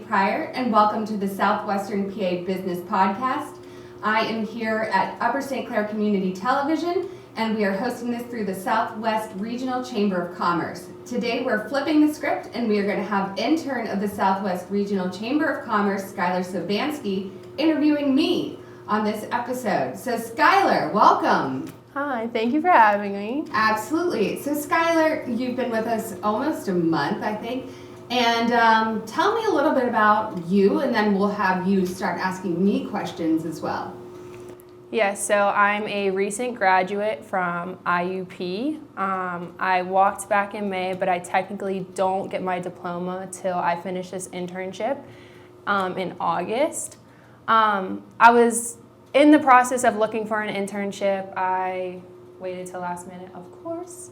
Pryor, and welcome to the Southwestern PA Business Podcast. I am here at Upper St. Clair Community Television, and we are hosting this through the Southwest Regional Chamber of Commerce. Today we're flipping the script, and we are going to have intern of the Southwest Regional Chamber of Commerce, Skylar Sobansky, interviewing me on this episode. So Skylar, welcome. Hi, thank you for having me. Absolutely. So Skylar, you've been with us almost a month, I think. And tell me a little bit about you, and then we'll have you start asking me questions as well. Yes, so I'm a recent graduate from IUP. I walked back in May, but I technically don't get my diploma till I finish this internship in August. I was in the process of looking for an internship. I waited till last minute, of course.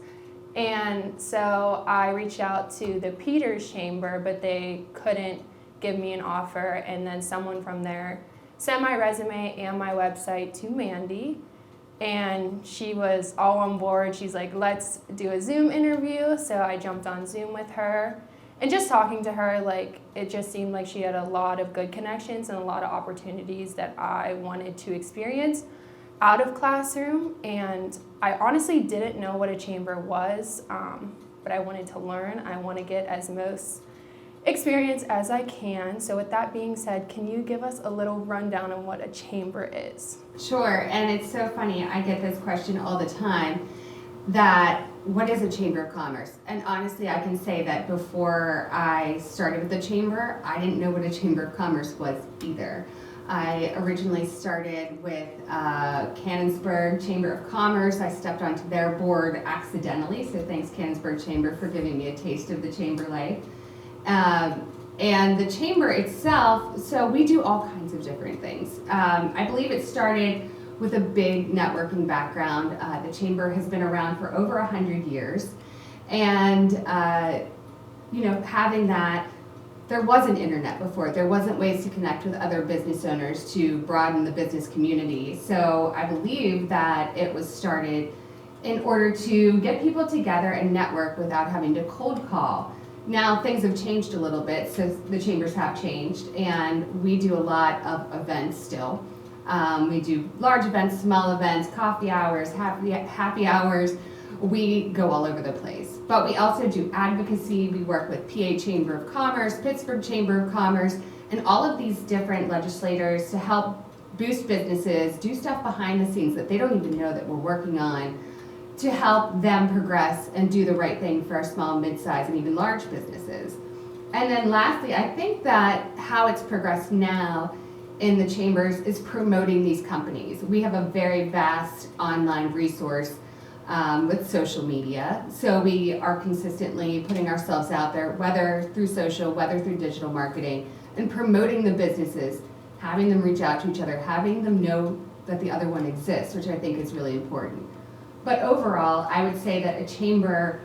And so I reached out to the Peters Chamber, but they couldn't give me an offer. And then someone from there sent my resume and my website to Mandy. And she was all on board. She's like, let's do a Zoom interview. So I jumped on Zoom with her. And just talking to her, like, it just seemed like she had a lot of good connections and a lot of opportunities that I wanted to experience out of classroom. And I honestly didn't know what a chamber was, but I wanted to learn. I want to get as most experience as I can. So with that being said, can you give us a little rundown on what a chamber is? Sure, and it's so funny, I get this question all the time, that what is a Chamber of Commerce? And honestly, I can say that before I started with the Chamber, I didn't know what a Chamber of Commerce was either. I originally started with Canonsburg Chamber of Commerce. I stepped onto their board accidentally, so thanks Canonsburg Chamber for giving me a taste of the chamber life. And the chamber itself, so we do all kinds of different things. I believe it started with a big networking background. The chamber has been around for over 100 years. And, having that, there wasn't internet before. There wasn't ways to connect with other business owners to broaden the business community. So I believe that it was started in order to get people together and network without having to cold call. Now things have changed a little bit, so the chambers have changed, and we do a lot of events still. We do large events, small events, coffee hours, happy hours. We go all over the place. But we also do advocacy. We work with PA Chamber of Commerce, Pittsburgh Chamber of Commerce, and all of these different legislators to help boost businesses, do stuff behind the scenes that they don't even know that we're working on, to help them progress and do the right thing for our small, mid-sized, and even large businesses. And then lastly, I think that how it's progressed now in the chambers is promoting these companies. We have a very vast online resource with social media. So we are consistently putting ourselves out there, whether through social, whether through digital marketing, and promoting the businesses, having them reach out to each other, having them know that the other one exists, which I think is really important. But overall, I would say that a chamber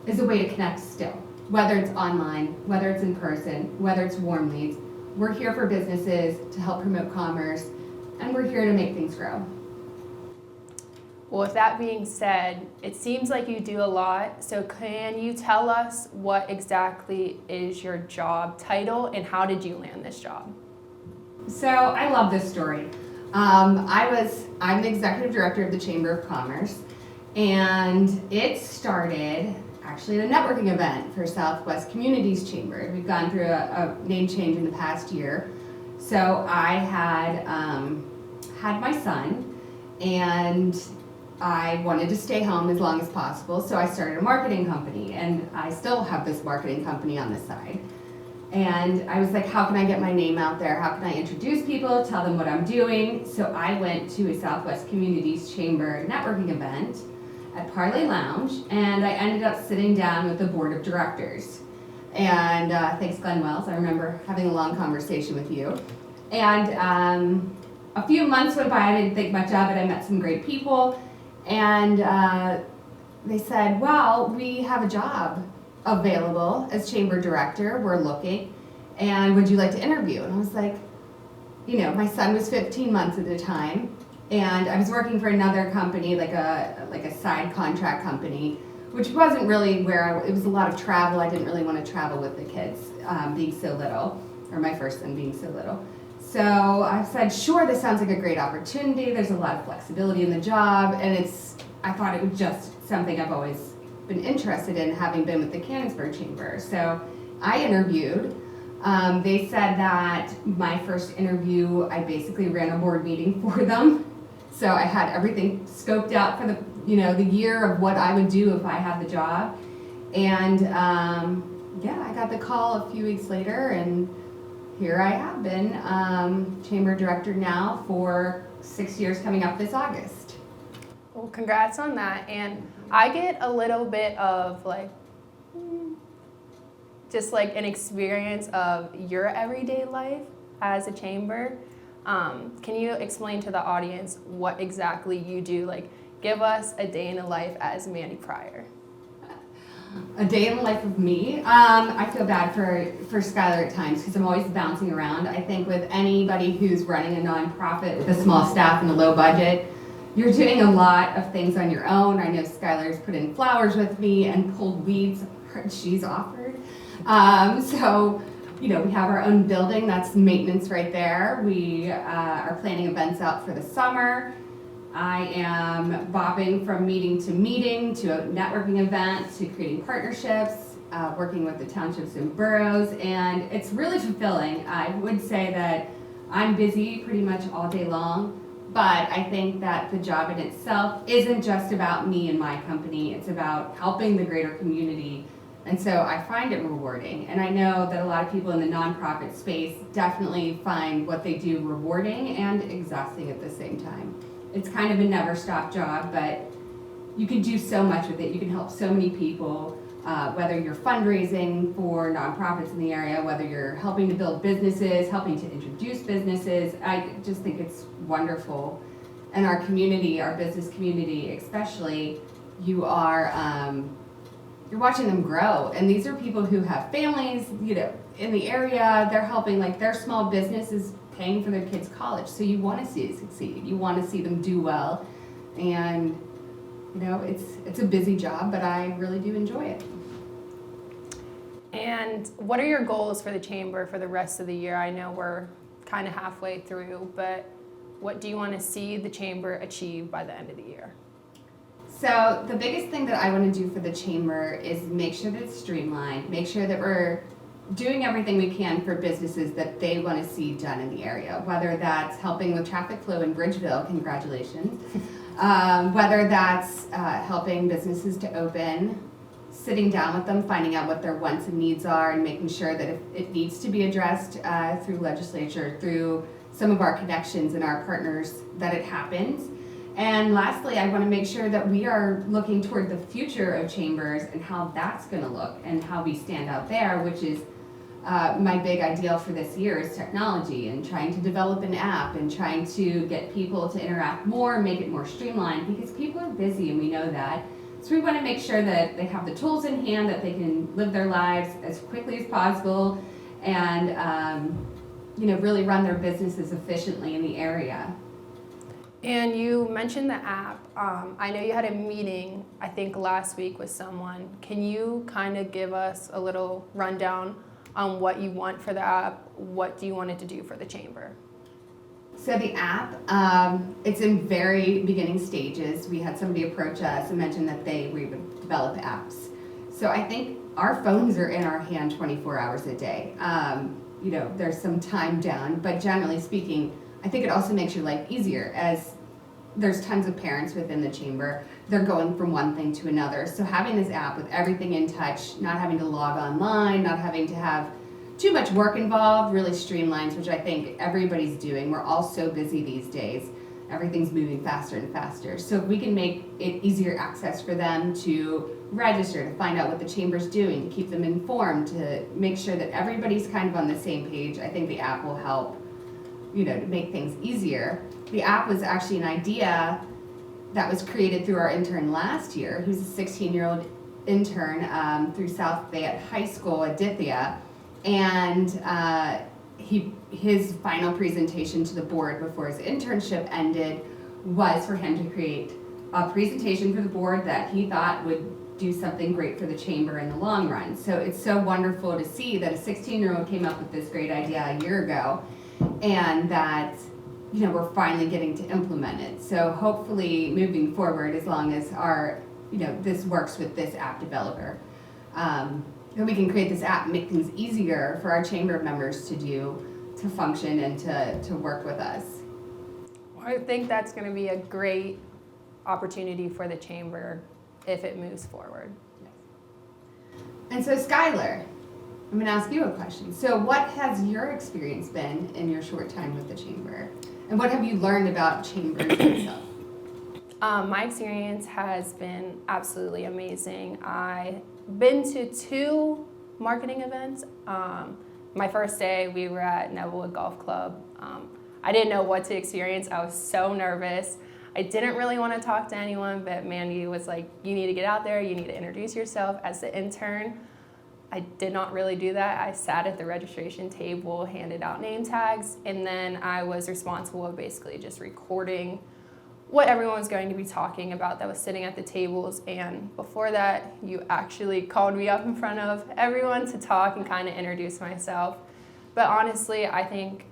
is a way to connect still, whether it's online, whether it's in person, whether it's warm leads. We're here for businesses to help promote commerce, and we're here to make things grow. Well, with that being said, it seems like you do a lot. So can you tell us what exactly is your job title and how did you land this job? So I love this story. I'm the executive director of the Chamber of Commerce, and it started actually at a networking event for Southwest Communities Chamber. We've gone through a name change in the past year. So I had my son, and I wanted to stay home as long as possible, so I started a marketing company, and I still have this marketing company on the side. And I was like, how can I get my name out there? How can I introduce people, tell them what I'm doing? So I went to a Southwest Communities Chamber networking event at Parlay Lounge, and I ended up sitting down with the board of directors. And thanks, Glenn Wells, I remember having a long conversation with you. And a few months went by, I didn't think much of it, I met some great people, and they said, well, we have a job available as chamber director, we're looking, and would you like to interview? And I was like, my son was 15 months at the time, and I was working for another company, like a side contract company, which wasn't really where it was a lot of travel. I didn't really want to travel with the kids being so little. or my first son being so little. So I said, sure, this sounds like a great opportunity. There's a lot of flexibility in the job, and I thought it was just something I've always been interested in, having been with the Canonsburg Chamber. So I interviewed. They said that my first interview, I basically ran a board meeting for them. So I had everything scoped out for the year of what I would do if I had the job. And I got the call a few weeks later, and here I have been chamber director now for 6 years, coming up this August. Well, congrats on that. And I get a little bit of just like an experience of your everyday life as a chamber. Can you explain to the audience what exactly you do? Like, give us a day in the life as Mandy Pryor. A day in the life of me. I feel bad for Skylar at times because I'm always bouncing around. I think with anybody who's running a nonprofit with a small staff and a low budget, you're doing a lot of things on your own. I know Skylar's put in flowers with me and pulled weeds she's offered. We have our own building. That's maintenance right there. We are planning events out for the summer. I am bobbing from meeting to a networking event to creating partnerships, working with the townships and boroughs, and it's really fulfilling. I would say that I'm busy pretty much all day long, but I think that the job in itself isn't just about me and my company. It's about helping the greater community. And so I find it rewarding. And I know that a lot of people in the nonprofit space definitely find what they do rewarding and exhausting at the same time. It's kind of a never stop job, but you can do so much with it. You can help so many people, whether you're fundraising for nonprofits in the area, whether you're helping to build businesses, helping to introduce businesses. I just think it's wonderful. And our community, our business community especially, you're watching them grow. And these are people who have families, in the area. They're helping, like their small business is paying for their kids' college. So you want to see it succeed. You want to see them do well. And, it's a busy job, but I really do enjoy it. And what are your goals for the chamber for the rest of the year? I know we're kind of halfway through, but what do you want to see the chamber achieve by the end of the year? So the biggest thing that I want to do for the chamber is make sure that it's streamlined, make sure that we're doing everything we can for businesses that they want to see done in the area, whether that's helping with traffic flow in Bridgeville, congratulations, whether that's helping businesses to open, sitting down with them, finding out what their wants and needs are, and making sure that if it needs to be addressed through legislature, through some of our connections and our partners, that it happens. And lastly, I want to make sure that we are looking toward the future of chambers and how that's going to look and how we stand out there, which is my big ideal for this year is technology and trying to develop an app and trying to get people to interact more, make it more streamlined, because people are busy and we know that. So we want to make sure that they have the tools in hand, that they can live their lives as quickly as possible and really run their businesses efficiently in the area. And you mentioned the app. I know you had a meeting, I think last week with someone. Can you kind of give us a little rundown on what you want for the app? What do you want it to do for the chamber? So the app, it's in very beginning stages. We had somebody approach us and mention that we would develop apps. So I think our phones are in our hand 24 hours a day. There's some time down, but generally speaking, I think it also makes your life easier, as there's tons of parents within the chamber. They're going from one thing to another. So having this app with everything in touch, not having to log online, not having to have too much work involved, really streamlines, which I think everybody's doing. We're all so busy these days. Everything's moving faster and faster. So if we can make it easier access for them to register, to find out what the chamber's doing, to keep them informed, to make sure that everybody's kind of on the same page, I think the app will help to make things easier. The app was actually an idea that was created through our intern last year, who's a 16-year-old intern through South Fayette High School, Aditya, and his final presentation to the board before his internship ended was for him to create a presentation for the board that he thought would do something great for the chamber in the long run. So it's so wonderful to see that a 16-year-old came up with this great idea a year ago, and that, you know, we're finally getting to implement it. So hopefully moving forward, as long as our, you know, this works with this app developer, that we can create this app and make things easier for our chamber members to function and to work with us. I think that's going to be a great opportunity for the chamber if it moves forward. And so Skylar, I'm going to ask you a question. So what has your experience been in your short time with the chamber? And what have you learned about chambers itself? My experience has been absolutely amazing. I've been to 2 marketing events. My first day, we were at Nevillewood Golf Club. I didn't know what to experience. I was so nervous. I didn't really want to talk to anyone, but Mandy was like, you need to get out there, you need to introduce yourself as the intern. I did not really do that. I sat at the registration table, handed out name tags, and then I was responsible of basically just recording what everyone was going to be talking about that was sitting at the tables. And before that, you actually called me up in front of everyone to talk and kind of introduce myself. But honestly, I think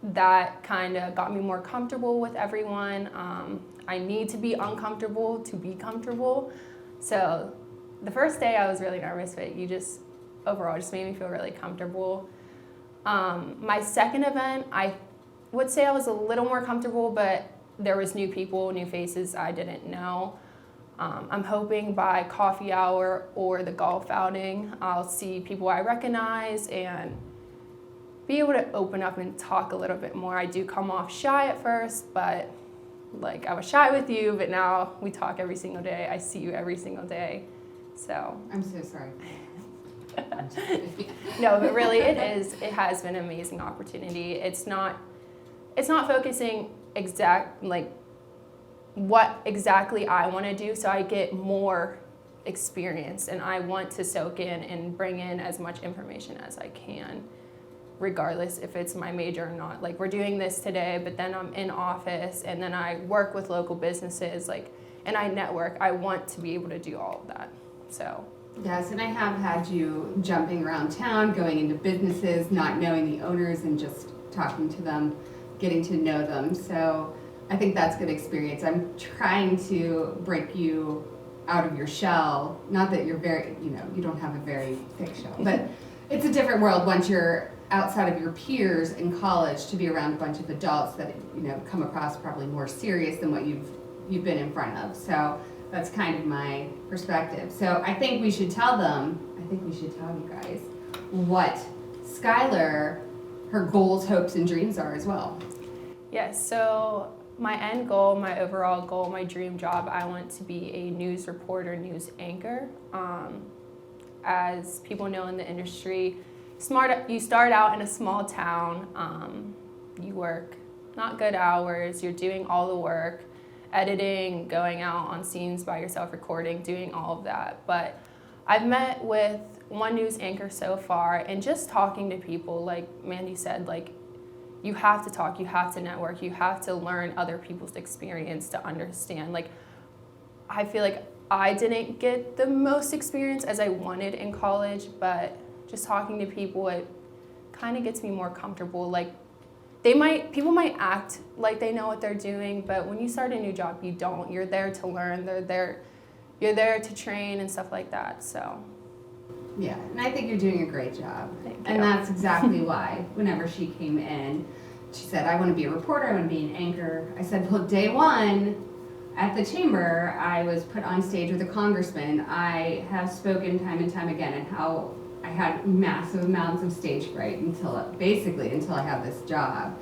that kind of got me more comfortable with everyone. I need to be uncomfortable to be comfortable. So the first day I was really nervous, but you just overall just made me feel really comfortable. My second event, I would say I was a little more comfortable, but there was new people, new faces I didn't know. I'm hoping by coffee hour or the golf outing, I'll see people I recognize and be able to open up and talk a little bit more. I do come off shy at first, but like I was shy with you, but now we talk every single day. I see you every single day. So I'm so sorry. no, but really it has been an amazing opportunity. It's not focusing what exactly I want to do, so I get more experience and I want to soak in and bring in as much information as I can, regardless if it's my major or not. Like we're doing this today, but then I'm in office and then I work with local businesses, and I network. I want to be able to do all of that. So yes, and I have had you jumping around town, going into businesses, not knowing the owners and just talking to them, getting to know them. So I think that's good experience. I'm trying to break you out of your shell. Not that you're very, you don't have a very thick shell, but it's a different world once you're outside of your peers in college to be around a bunch of adults that, come across probably more serious than what you've been in front of. So that's kind of my perspective. So I think we should tell you guys what Skylar, her goals, hopes, and dreams are as well. Yes, so my end goal, my overall goal, my dream job, I want to be a news reporter, news anchor. As people know in the industry, you start out in a small town, you work not good hours, you're doing all the work, editing, going out on scenes by yourself, recording, doing all of that. But I've met with one news anchor so far, and just talking to people, like Mandy said, you have to talk, you have to network, you have to learn other people's experience to understand. I feel like I didn't get the most experience as I wanted in college, but just talking to people, it kind of gets me more comfortable. People might act like they know what they're doing, but when you start a new job, you don't. You're there to learn. You're there to train and stuff like that. So. Yeah, and I think you're doing a great job. Thank you. And that's exactly why whenever she came in, she said, I want to be a reporter, I want to be an anchor. I said, well, day one at the chamber, I was put on stage with a congressman. I have spoken time and time again and how I had massive amounts of stage fright until I have this job.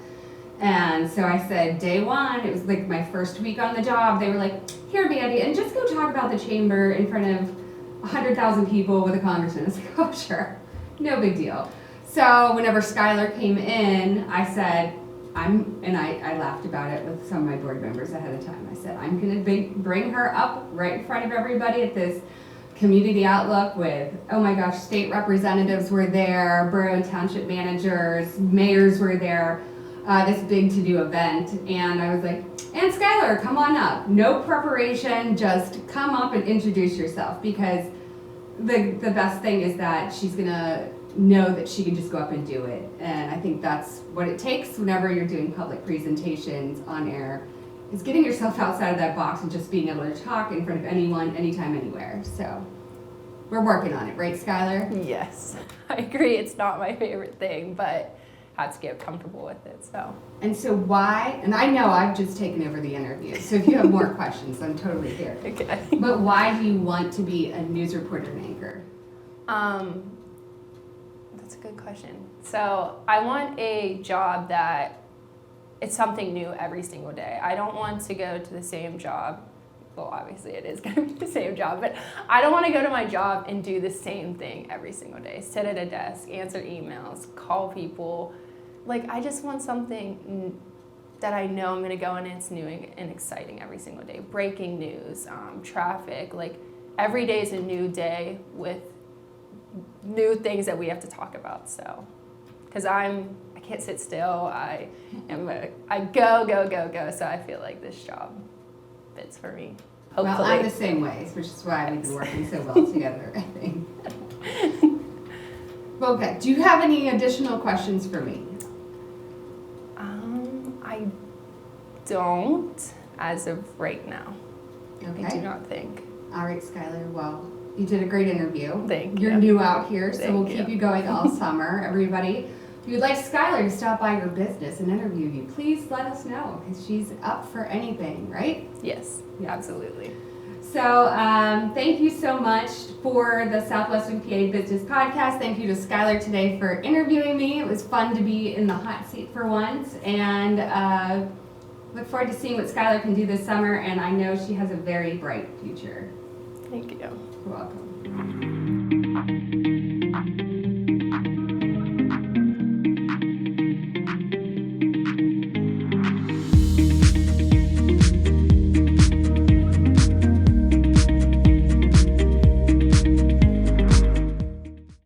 And so I said, day one, it was like my first week on the job, they were like, here, Mandy, and just go talk about the chamber in front of 100,000 people with a congressman. I was like, oh, sure, no big deal. So whenever Skylar came in, I said, I laughed about it with some of my board members ahead of time. I said, I'm going to bring her up right in front of everybody at this community outlook with, oh my gosh, state representatives were there, borough and township managers, mayors were there. this big to-do event, and I was like, and Skylar, come on up. No preparation, just come up and introduce yourself, because the best thing is that she's gonna know that she can just go up and do it. And I think that's what it takes whenever you're doing public presentations on air, is getting yourself outside of that box and just being able to talk in front of anyone, anytime, anywhere. So we're working on it, right, Skylar? Yes, I agree. It's not my favorite thing, but I have to get comfortable with it. So. And so why, and I know I've just taken over the interview, so if you have more questions, I'm totally here. Okay. But why do you want to be a news reporter and anchor? That's a good question. So I want a job that it's something new every single day. I don't want to go to the same job. Well, obviously it is going to be the same job, but I don't want to go to my job and do the same thing every single day. Sit at a desk, answer emails, call people. Like, I just want something that I know I'm going to go in and it's new and exciting every single day. Breaking news, traffic, like every day is a new day with new things that we have to talk about. So, because I can't sit still. I go. So I feel like this job fits for me. Hopefully. Well, I'm the same way, which is why we've been working so well together, I think. Well, okay. Do you have any additional questions for me? I don't, as of right now. Okay. I do not think. All right, Skylar. Well, you did a great interview. Thank You're you. new out here, so Thank we'll keep you going all summer. Everybody, if you'd like Skylar to stop by your business and interview you, please let us know, because she's up for anything, right? Yes, absolutely. So thank you so much for the Southwestern PA Business Podcast. Thank you to Skylar today for interviewing me. It was fun to be in the hot seat for once, and look forward to seeing what Skylar can do this summer, and I know she has a very bright future. Thank you. You're welcome.